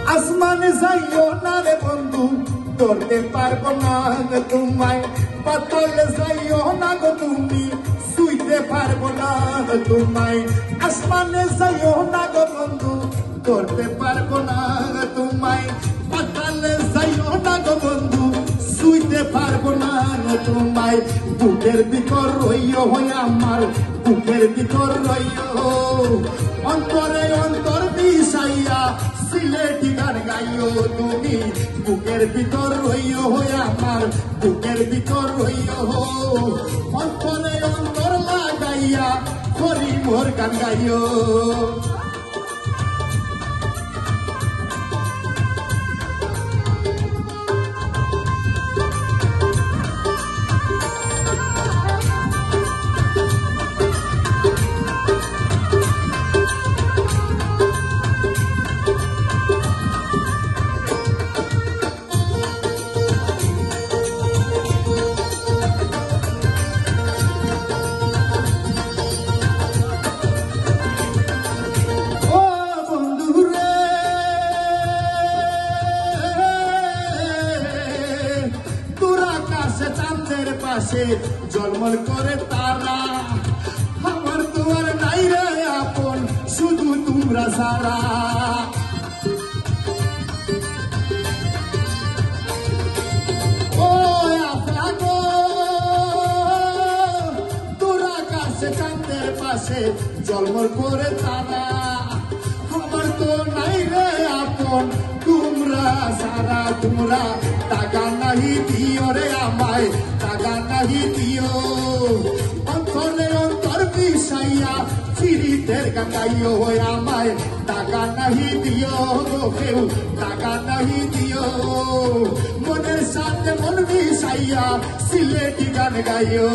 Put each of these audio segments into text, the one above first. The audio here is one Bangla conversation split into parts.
আসমানে যাইও না রে বন্ধু ধরতে পারবো না তোমায় পাতালে যাইও না গো তুমি শুইতে পারবো না তোমায় আসমানে যাইও না গো বন্ধু ধরতে পারবো না তোমায় পাতালে যাইও না গো বন্ধু শুইতে পারবো না তোমায় বুকের ভিতর রইও হই আমার বুকের ভিতর রইও অন্তরে অন্তর বিষাইয়া সিলেটি গান গাইও তুমি বুকের ভিতর রইও হই আমার বুকের ভিতর রইও অন্তরে অন্তর লাগাইয়া হরি মোর গান গাইও পাশে জলমল করে তারা আমার তোমার নাই রে আপন শুধু তোমরা সারা ও আফলাগো তোরা কাছে চাঁদের পাশে জলমল করে তারা আমার তো নাই রে আপন তোমরা সারা তোমরা টাকা নাহি দিও রে আমায় টাকা নাহি দিও অন্তরে অন্তর বিষাইয়া চিরিতের গাইও হয়ে আমায় টাকা নাহি দিও গো কেউ টাকা নাহি দিও মনের সাথে মন বিষাইয়া সিলেটি গান গাইও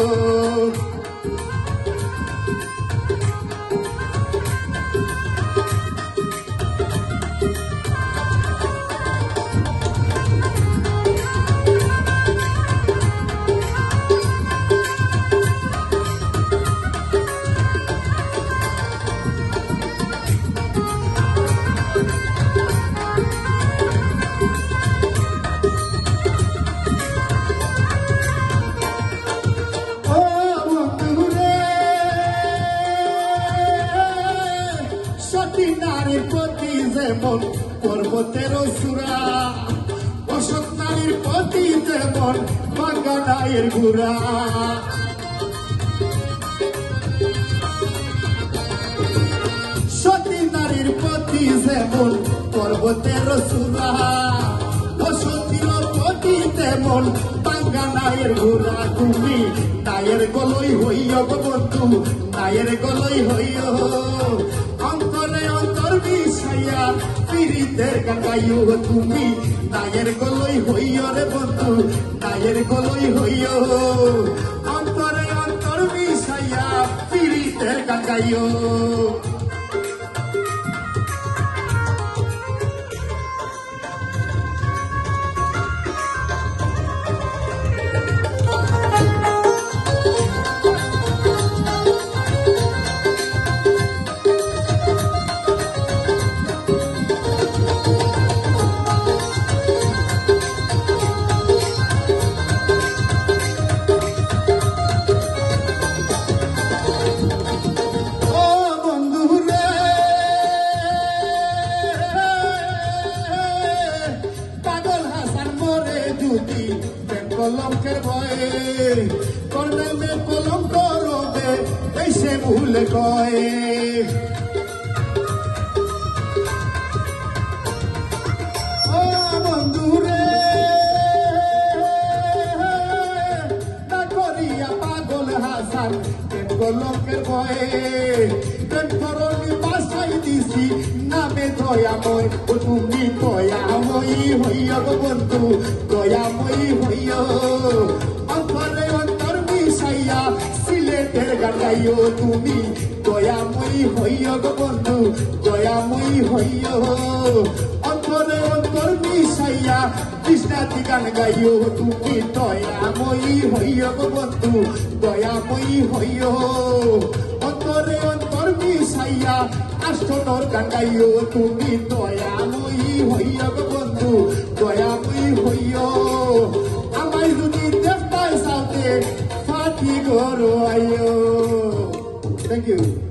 নারীর প্রতি যেমন পর্বতের সুরা অসৎ নারীর প্রতি যেমন বাগানায়ের ঘুরা সতী নারীর প্রতি যেমন পর্বতের সুরা অসতীর প্রতি তেমন বাগানায়ের ঘুরা তুমি নায়ের গলই হইয় বন্ধু নায়ের গলই হইয় অন্তরে অন্তর বিষাইয়া পীড়িতের গান গাইও তুমি নায়ের গলই হইয় রে বন্ধু নায়ের গলই হইয় অন্তরে অন্তর বিষাইয়া পীড়িতের গান গাইও কলঙ্কের ভয়ে কর্ণে কলঙ্ক রবে এই সে ভুল কয়ে ও বন্ধুরে না করিয়া পাগল হাসান কলঙ্কের ভয়ে ধরনি বাসাই দিছি নামে দয়াময় ও তুমি দয়াময়ী হইয়া গো বন্ধু দয়াময়ী হইয়া অন্তরে অন্তর বিষাইয়া সিলেটের গান গাইও তুমি দয়াময়ী হইয়া গো বন্ধু দয়াময়ী হইয়া অন্তরে অন্তর বিষাইয়া কৃষ্ণাতি গান গাইও তুমি দয়াময়ী হইয়া গো বন্ধু দয়াময়ী হইয়া অন্তরে অন্তর মিশাইয়া আষ্টনর গান গাইও তুমি দয়াময়ী হইয়া গো বন্ধু দয়াময়ী হইও আমায় যদি দেখতে সাথে ফাটি গরো আইও থ্যাংক ইউ